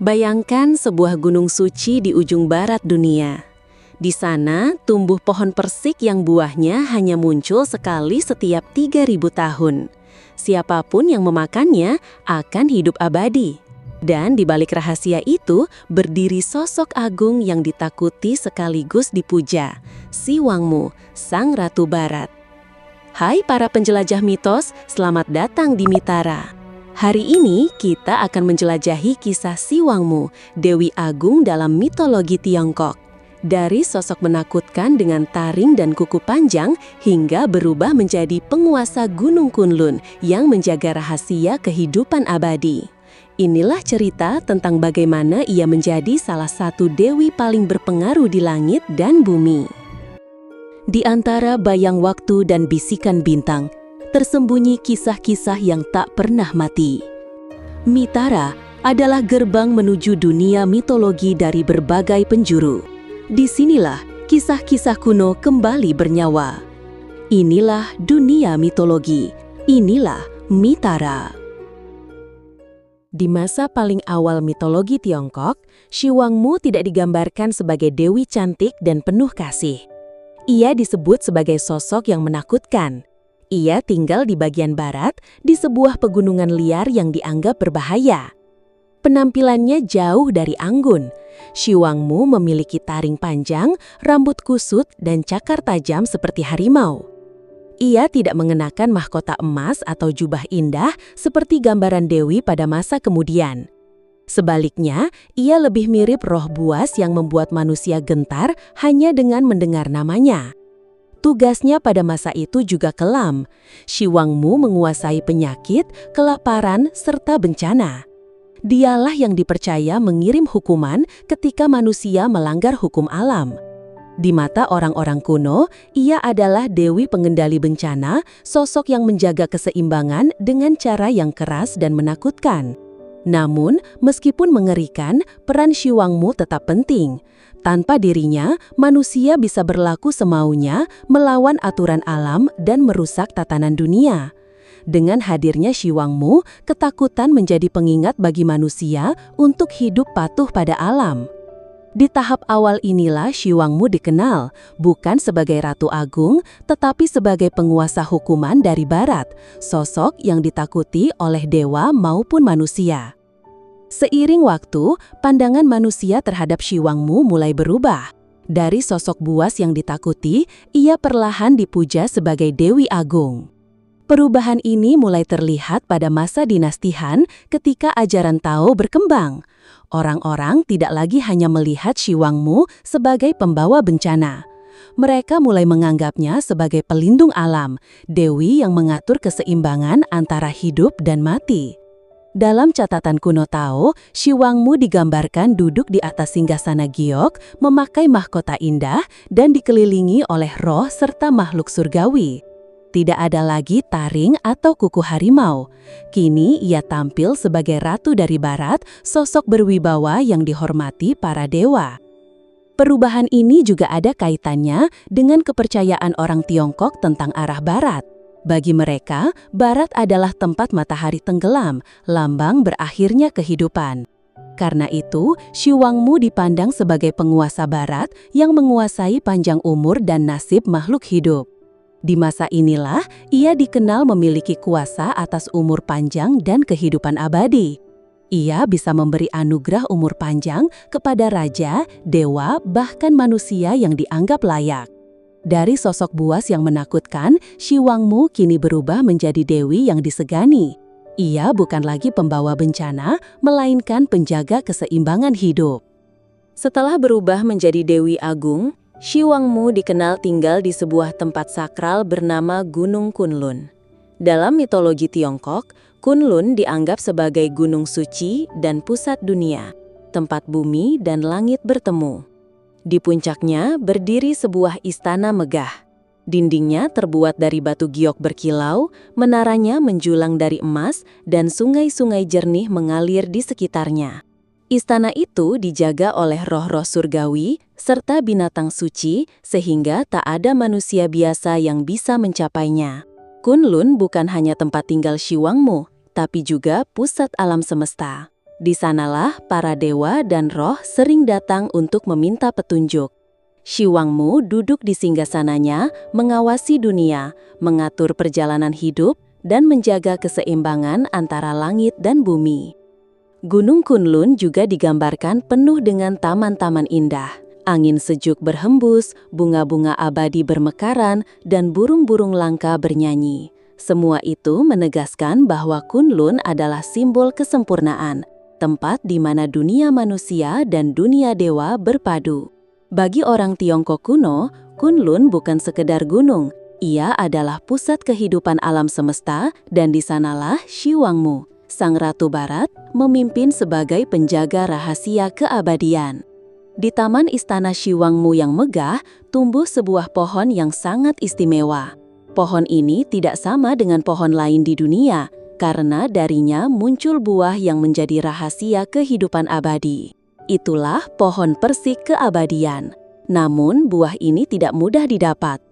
Bayangkan sebuah gunung suci di ujung barat dunia. Di sana tumbuh pohon persik yang buahnya hanya muncul sekali setiap 3.000 tahun. Siapapun yang memakannya akan hidup abadi. Dan di balik rahasia itu berdiri sosok agung yang ditakuti sekaligus dipuja, Si Wangmu, Sang Ratu Barat. Hai para penjelajah mitos, selamat datang di Mitara. Hari ini kita akan menjelajahi kisah Si Wangmu, Dewi Agung dalam mitologi Tiongkok. Dari sosok menakutkan dengan taring dan kuku panjang hingga berubah menjadi penguasa Gunung Kunlun yang menjaga rahasia kehidupan abadi. Inilah cerita tentang bagaimana ia menjadi salah satu dewi paling berpengaruh di langit dan bumi. Di antara bayang waktu dan bisikan bintang, tersembunyi kisah-kisah yang tak pernah mati. Mitara adalah gerbang menuju dunia mitologi dari berbagai penjuru. Disinilah kisah-kisah kuno kembali bernyawa. Inilah dunia mitologi, inilah Mitara. Di masa paling awal mitologi Tiongkok, Si Wangmu tidak digambarkan sebagai dewi cantik dan penuh kasih. Ia disebut sebagai sosok yang menakutkan. Ia tinggal di bagian barat, di sebuah pegunungan liar yang dianggap berbahaya. Penampilannya jauh dari anggun. Si Wangmu memiliki taring panjang, rambut kusut, dan cakar tajam seperti harimau. Ia tidak mengenakan mahkota emas atau jubah indah seperti gambaran dewi pada masa kemudian. Sebaliknya, ia lebih mirip roh buas yang membuat manusia gentar hanya dengan mendengar namanya. Tugasnya pada masa itu juga kelam. Si Wangmu menguasai penyakit, kelaparan, serta bencana. Dialah yang dipercaya mengirim hukuman ketika manusia melanggar hukum alam. Di mata orang-orang kuno, ia adalah dewi pengendali bencana, sosok yang menjaga keseimbangan dengan cara yang keras dan menakutkan. Namun, meskipun mengerikan, peran Si Wangmu tetap penting. Tanpa dirinya, manusia bisa berlaku semaunya, melawan aturan alam dan merusak tatanan dunia. Dengan hadirnya Si Wangmu, ketakutan menjadi pengingat bagi manusia untuk hidup patuh pada alam. Di tahap awal inilah Si Wangmu dikenal, bukan sebagai Ratu Agung, tetapi sebagai penguasa hukuman dari barat, sosok yang ditakuti oleh dewa maupun manusia. Seiring waktu, pandangan manusia terhadap Si Wangmu mulai berubah. Dari sosok buas yang ditakuti, ia perlahan dipuja sebagai Dewi Agung. Perubahan ini mulai terlihat pada masa dinasti Han ketika ajaran Tao berkembang. Orang-orang tidak lagi hanya melihat Si Wangmu sebagai pembawa bencana. Mereka mulai menganggapnya sebagai pelindung alam, dewi yang mengatur keseimbangan antara hidup dan mati. Dalam catatan kuno Tao, Si Wangmu digambarkan duduk di atas singgasana giok, memakai mahkota indah, dan dikelilingi oleh roh serta makhluk surgawi. Tidak ada lagi taring atau kuku harimau. Kini ia tampil sebagai ratu dari barat, sosok berwibawa yang dihormati para dewa. Perubahan ini juga ada kaitannya dengan kepercayaan orang Tiongkok tentang arah barat. Bagi mereka, barat adalah tempat matahari tenggelam, lambang berakhirnya kehidupan. Karena itu, Si Wangmu dipandang sebagai penguasa barat yang menguasai panjang umur dan nasib makhluk hidup. Di masa inilah, ia dikenal memiliki kuasa atas umur panjang dan kehidupan abadi. Ia bisa memberi anugerah umur panjang kepada raja, dewa, bahkan manusia yang dianggap layak. Dari sosok buas yang menakutkan, Si Wangmu kini berubah menjadi dewi yang disegani. Ia bukan lagi pembawa bencana, melainkan penjaga keseimbangan hidup. Setelah berubah menjadi Dewi Agung, Si Wangmu dikenal tinggal di sebuah tempat sakral bernama Gunung Kunlun. Dalam mitologi Tiongkok, Kunlun dianggap sebagai gunung suci dan pusat dunia, tempat bumi dan langit bertemu. Di puncaknya berdiri sebuah istana megah. Dindingnya terbuat dari batu giok berkilau, menaranya menjulang dari emas, dan sungai-sungai jernih mengalir di sekitarnya. Istana itu dijaga oleh roh-roh surgawi serta binatang suci sehingga tak ada manusia biasa yang bisa mencapainya. Kunlun bukan hanya tempat tinggal Si Wangmu, tapi juga pusat alam semesta. Di sanalah para dewa dan roh sering datang untuk meminta petunjuk. Shi Wangmu duduk di singgasananya, mengawasi dunia, mengatur perjalanan hidup, dan menjaga keseimbangan antara langit dan bumi. Gunung Kunlun juga digambarkan penuh dengan taman-taman indah. Angin sejuk berhembus, bunga-bunga abadi bermekaran, dan burung-burung langka bernyanyi. Semua itu menegaskan bahwa Kunlun adalah simbol kesempurnaan, tempat di mana dunia manusia dan dunia dewa berpadu. Bagi orang Tiongkok kuno, Kunlun bukan sekedar gunung. Ia adalah pusat kehidupan alam semesta dan di sanalah Shi Wangmu, Sang Ratu Barat, memimpin sebagai penjaga rahasia keabadian. Di taman istana Shi Wangmu yang megah, tumbuh sebuah pohon yang sangat istimewa. Pohon ini tidak sama dengan pohon lain di dunia, karena darinya muncul buah yang menjadi rahasia kehidupan abadi. Itulah pohon persik keabadian. Namun, buah ini tidak mudah didapat.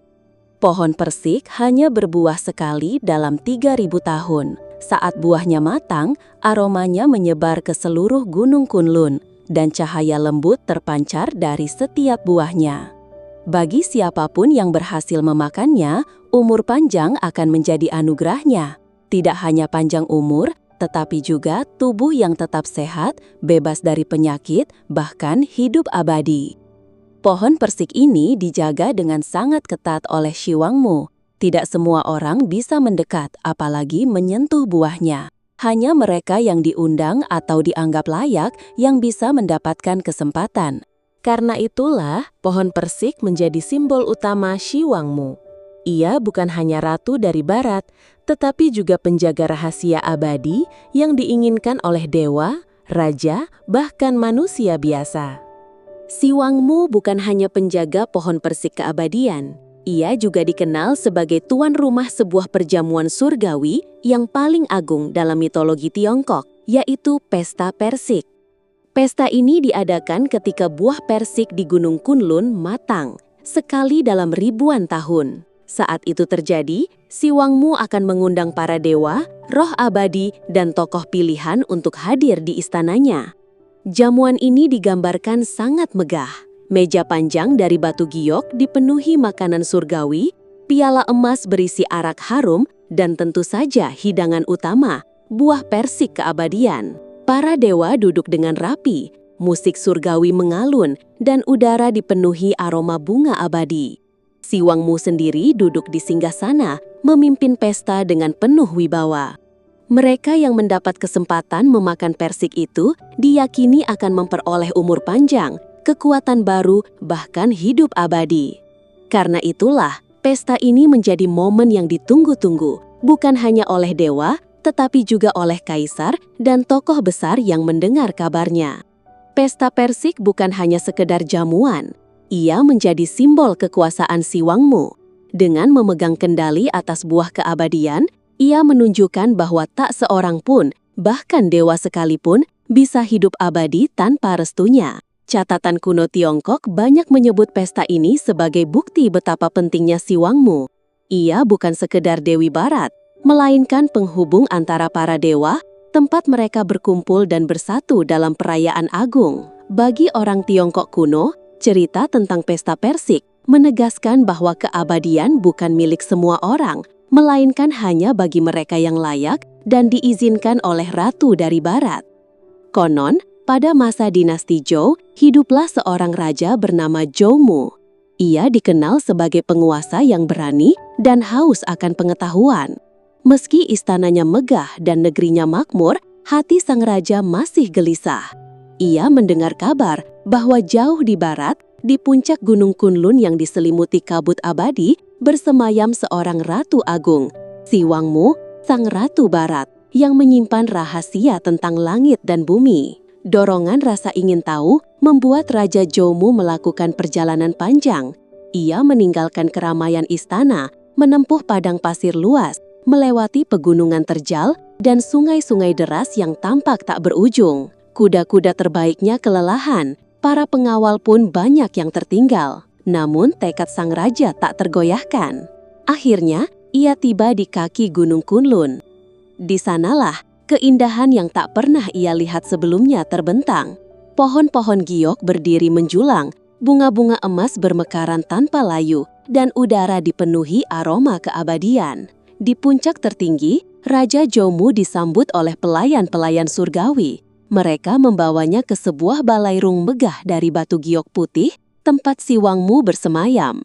Pohon persik hanya berbuah sekali dalam 3.000 tahun. Saat buahnya matang, aromanya menyebar ke seluruh Gunung Kunlun, dan cahaya lembut terpancar dari setiap buahnya. Bagi siapapun yang berhasil memakannya, umur panjang akan menjadi anugerahnya. Tidak hanya panjang umur, tetapi juga tubuh yang tetap sehat, bebas dari penyakit, bahkan hidup abadi. Pohon persik ini dijaga dengan sangat ketat oleh Shi Wangmu. Tidak semua orang bisa mendekat, apalagi menyentuh buahnya. Hanya mereka yang diundang atau dianggap layak yang bisa mendapatkan kesempatan. Karena itulah, pohon persik menjadi simbol utama Shi Wangmu. Ia bukan hanya ratu dari barat, tetapi juga penjaga rahasia abadi yang diinginkan oleh dewa, raja, bahkan manusia biasa. Shi Wangmu bukan hanya penjaga pohon persik keabadian. Ia juga dikenal sebagai tuan rumah sebuah perjamuan surgawi yang paling agung dalam mitologi Tiongkok, yaitu Pesta Persik. Pesta ini diadakan ketika buah persik di Gunung Kunlun matang, sekali dalam ribuan tahun. Saat itu terjadi, Shi Wangmu akan mengundang para dewa, roh abadi, dan tokoh pilihan untuk hadir di istananya. Jamuan ini digambarkan sangat megah. Meja panjang dari batu giok dipenuhi makanan surgawi, piala emas berisi arak harum, dan tentu saja hidangan utama, buah persik keabadian. Para dewa duduk dengan rapi, musik surgawi mengalun, dan udara dipenuhi aroma bunga abadi. Shi Wangmu sendiri duduk di singgasana, memimpin pesta dengan penuh wibawa. Mereka yang mendapat kesempatan memakan persik itu diyakini akan memperoleh umur panjang, kekuatan baru, bahkan hidup abadi. Karena itulah, pesta ini menjadi momen yang ditunggu-tunggu, bukan hanya oleh dewa, tetapi juga oleh kaisar dan tokoh besar yang mendengar kabarnya. Pesta persik bukan hanya sekedar jamuan. Ia menjadi simbol kekuasaan Shi Wangmu. Dengan memegang kendali atas buah keabadian, ia menunjukkan bahwa tak seorang pun, bahkan dewa sekalipun, bisa hidup abadi tanpa restunya. Catatan kuno Tiongkok banyak menyebut pesta ini sebagai bukti betapa pentingnya Shi Wangmu. Ia bukan sekedar Dewi Barat, melainkan penghubung antara para dewa, tempat mereka berkumpul dan bersatu dalam perayaan agung. Bagi orang Tiongkok kuno, cerita tentang pesta persik menegaskan bahwa keabadian bukan milik semua orang, melainkan hanya bagi mereka yang layak dan diizinkan oleh ratu dari barat. Konon, pada masa dinasti Zhou, hiduplah seorang raja bernama Zhou Mu. Ia dikenal sebagai penguasa yang berani dan haus akan pengetahuan. Meski istananya megah dan negerinya makmur, hati sang raja masih gelisah. Ia mendengar kabar bahwa jauh di barat, di puncak Gunung Kunlun yang diselimuti kabut abadi, bersemayam seorang ratu agung, Shi Wangmu, sang ratu barat, yang menyimpan rahasia tentang langit dan bumi. Dorongan rasa ingin tahu membuat Raja Zhou Mu melakukan perjalanan panjang. Ia meninggalkan keramaian istana, menempuh padang pasir luas, melewati pegunungan terjal, dan sungai-sungai deras yang tampak tak berujung. Kuda-kuda terbaiknya kelelahan, para pengawal pun banyak yang tertinggal. Namun tekad sang raja tak tergoyahkan. Akhirnya, ia tiba di kaki Gunung Kunlun. Di sanalah, Keindahan yang tak pernah ia lihat sebelumnya terbentang. Pohon-pohon giok berdiri menjulang, bunga-bunga emas bermekaran tanpa layu, dan udara dipenuhi aroma keabadian. Di puncak tertinggi, Raja Jomu disambut oleh pelayan-pelayan surgawi. Mereka membawanya ke sebuah balairung megah dari batu giok putih, tempat si Wangmu bersemayam.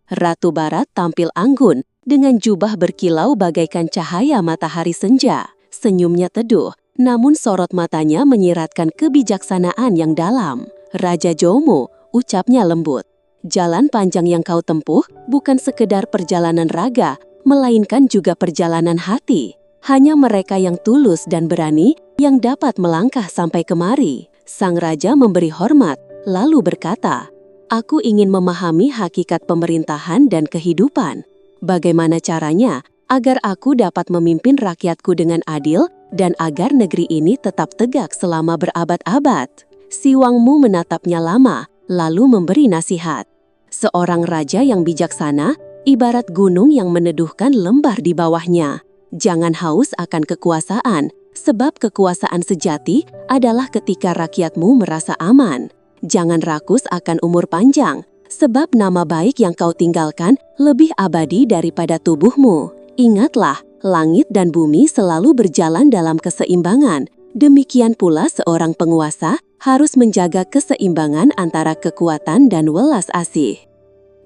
Ratu Barat tampil anggun, dengan jubah berkilau bagaikan cahaya matahari senja. Senyumnya teduh, namun sorot matanya menyiratkan kebijaksanaan yang dalam. Raja Jomu, ucapnya lembut. Jalan panjang yang kau tempuh bukan sekedar perjalanan raga, melainkan juga perjalanan hati. Hanya mereka yang tulus dan berani yang dapat melangkah sampai kemari. Sang raja memberi hormat, lalu berkata, "Aku ingin memahami hakikat pemerintahan dan kehidupan. Bagaimana caranya agar aku dapat memimpin rakyatku dengan adil dan agar negeri ini tetap tegak selama berabad-abad?" Si Wangmu menatapnya lama, lalu memberi nasihat. Seorang raja yang bijaksana, ibarat gunung yang meneduhkan lembar di bawahnya. Jangan haus akan kekuasaan, sebab kekuasaan sejati adalah ketika rakyatmu merasa aman. Jangan rakus akan umur panjang, sebab nama baik yang kau tinggalkan lebih abadi daripada tubuhmu. Ingatlah, langit dan bumi selalu berjalan dalam keseimbangan. Demikian pula seorang penguasa harus menjaga keseimbangan antara kekuatan dan welas asih.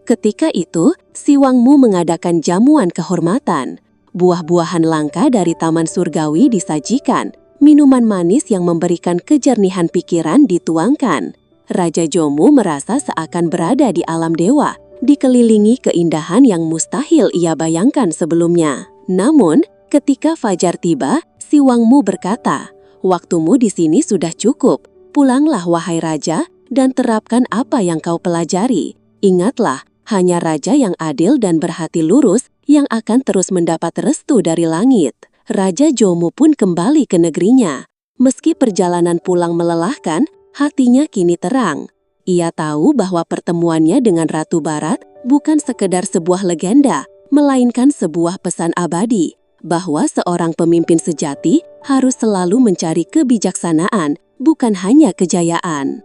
Ketika itu, si Wangmu mengadakan jamuan kehormatan. Buah-buahan langka dari taman surgawi disajikan, minuman manis yang memberikan kejernihan pikiran dituangkan. Raja Jomu merasa seakan berada di alam dewa, dikelilingi keindahan yang mustahil ia bayangkan sebelumnya. Namun, ketika fajar tiba, si Wangmu berkata, "Waktumu di sini sudah cukup. Pulanglah wahai raja dan terapkan apa yang kau pelajari. Ingatlah, hanya raja yang adil dan berhati lurus yang akan terus mendapat restu dari langit." Raja Jomu pun kembali ke negerinya. Meski perjalanan pulang melelahkan, hatinya kini terang. Ia tahu bahwa pertemuannya dengan Ratu Barat bukan sekedar sebuah legenda, melainkan sebuah pesan abadi, bahwa seorang pemimpin sejati harus selalu mencari kebijaksanaan, bukan hanya kejayaan.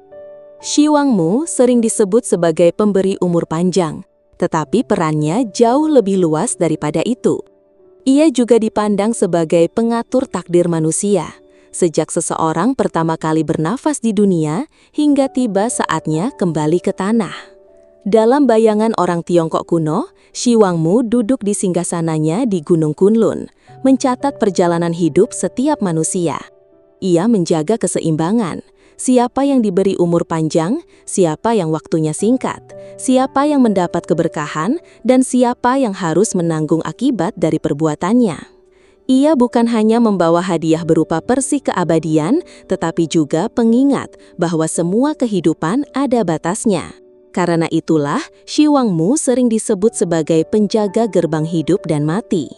Shi Wangmu sering disebut sebagai pemberi umur panjang, tetapi perannya jauh lebih luas daripada itu. Ia juga dipandang sebagai pengatur takdir manusia, sejak seseorang pertama kali bernafas di dunia hingga tiba saatnya kembali ke tanah. Dalam bayangan orang Tiongkok kuno, Shi Wangmu duduk di singgasananya di Gunung Kunlun, mencatat perjalanan hidup setiap manusia. Ia menjaga keseimbangan. Siapa yang diberi umur panjang, siapa yang waktunya singkat, siapa yang mendapat keberkahan, dan siapa yang harus menanggung akibat dari perbuatannya. Ia bukan hanya membawa hadiah berupa persik keabadian, tetapi juga pengingat bahwa semua kehidupan ada batasnya. Karena itulah, Shi Wangmu sering disebut sebagai penjaga gerbang hidup dan mati.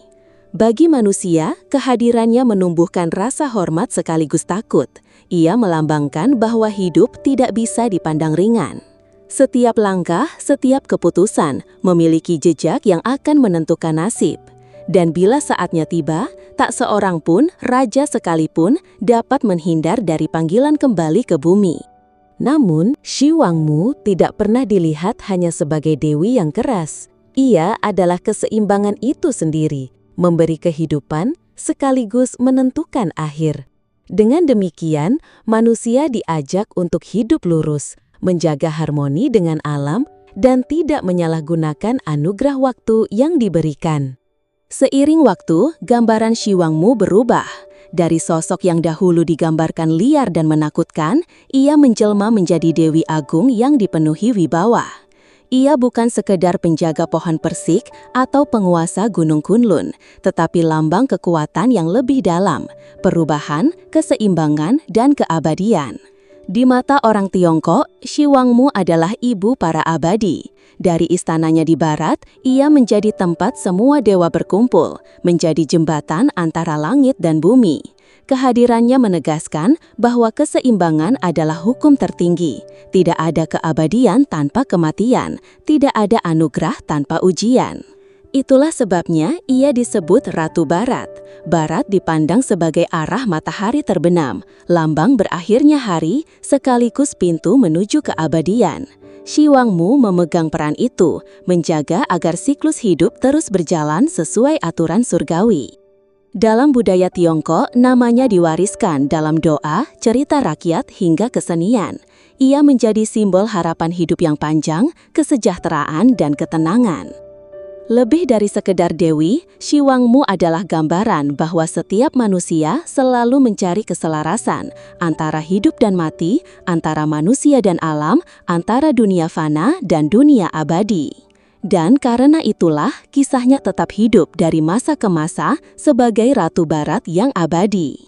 Bagi manusia, kehadirannya menumbuhkan rasa hormat sekaligus takut. Ia melambangkan bahwa hidup tidak bisa dipandang ringan. Setiap langkah, setiap keputusan memiliki jejak yang akan menentukan nasib. Dan bila saatnya tiba, tak seorang pun, raja sekalipun, dapat menghindar dari panggilan kembali ke bumi. Namun, Shi Wangmu tidak pernah dilihat hanya sebagai dewi yang keras. Ia adalah keseimbangan itu sendiri, memberi kehidupan sekaligus menentukan akhir. Dengan demikian, manusia diajak untuk hidup lurus, menjaga harmoni dengan alam, dan tidak menyalahgunakan anugerah waktu yang diberikan. Seiring waktu, gambaran Shi Wangmu berubah. Dari sosok yang dahulu digambarkan liar dan menakutkan, ia menjelma menjadi Dewi Agung yang dipenuhi wibawa. Ia bukan sekedar penjaga pohon persik atau penguasa Gunung Kunlun, tetapi lambang kekuatan yang lebih dalam, perubahan, keseimbangan, dan keabadian. Di mata orang Tiongkok, Shi Wangmu adalah ibu para abadi. Dari istananya di barat, ia menjadi tempat semua dewa berkumpul, menjadi jembatan antara langit dan bumi. Kehadirannya menegaskan bahwa keseimbangan adalah hukum tertinggi. Tidak ada keabadian tanpa kematian, tidak ada anugerah tanpa ujian. Itulah sebabnya ia disebut Ratu Barat. Barat dipandang sebagai arah matahari terbenam, lambang berakhirnya hari, sekaligus pintu menuju keabadian. Shi Wangmu memegang peran itu, menjaga agar siklus hidup terus berjalan sesuai aturan surgawi. Dalam budaya Tiongkok, namanya diwariskan dalam doa, cerita rakyat, hingga kesenian. Ia menjadi simbol harapan hidup yang panjang, kesejahteraan, dan ketenangan. Lebih dari sekedar dewi, Shi Wangmu adalah gambaran bahwa setiap manusia selalu mencari keselarasan antara hidup dan mati, antara manusia dan alam, antara dunia fana dan dunia abadi. Dan karena itulah kisahnya tetap hidup dari masa ke masa sebagai Ratu Barat yang abadi.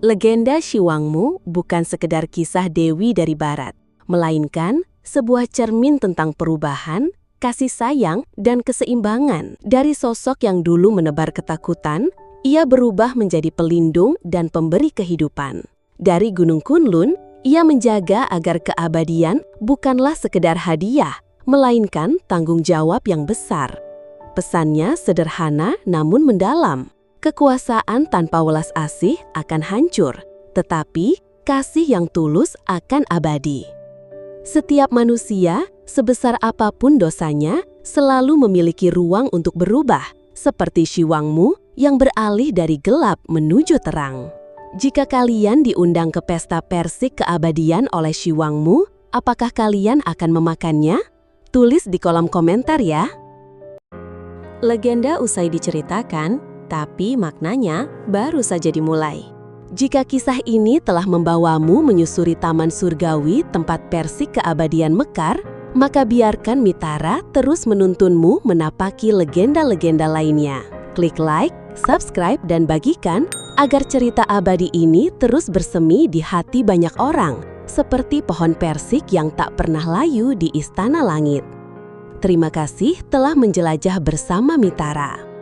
Legenda Shi Wangmu bukan sekedar kisah dewi dari barat, melainkan sebuah cermin tentang perubahan, kasih sayang, dan keseimbangan. Dari sosok yang dulu menebar ketakutan, ia berubah menjadi pelindung dan pemberi kehidupan. Dari Gunung Kunlun, ia menjaga agar keabadian bukanlah sekedar hadiah, melainkan tanggung jawab yang besar. Pesannya sederhana namun mendalam. Kekuasaan tanpa welas asih akan hancur, tetapi kasih yang tulus akan abadi. Setiap manusia, sebesar apapun dosanya, selalu memiliki ruang untuk berubah, seperti Shi Wangmu yang beralih dari gelap menuju terang. Jika kalian diundang ke pesta persik keabadian oleh Shi Wangmu, apakah kalian akan memakannya? Tulis di kolom komentar ya. Legenda usai diceritakan, tapi maknanya baru saja dimulai. Jika kisah ini telah membawamu menyusuri taman surgawi tempat persik keabadian mekar, maka biarkan Mitara terus menuntunmu menapaki legenda-legenda lainnya. Klik like, subscribe, dan bagikan agar cerita abadi ini terus bersemi di hati banyak orang, seperti pohon persik yang tak pernah layu di istana langit. Terima kasih telah menjelajah bersama Mitara.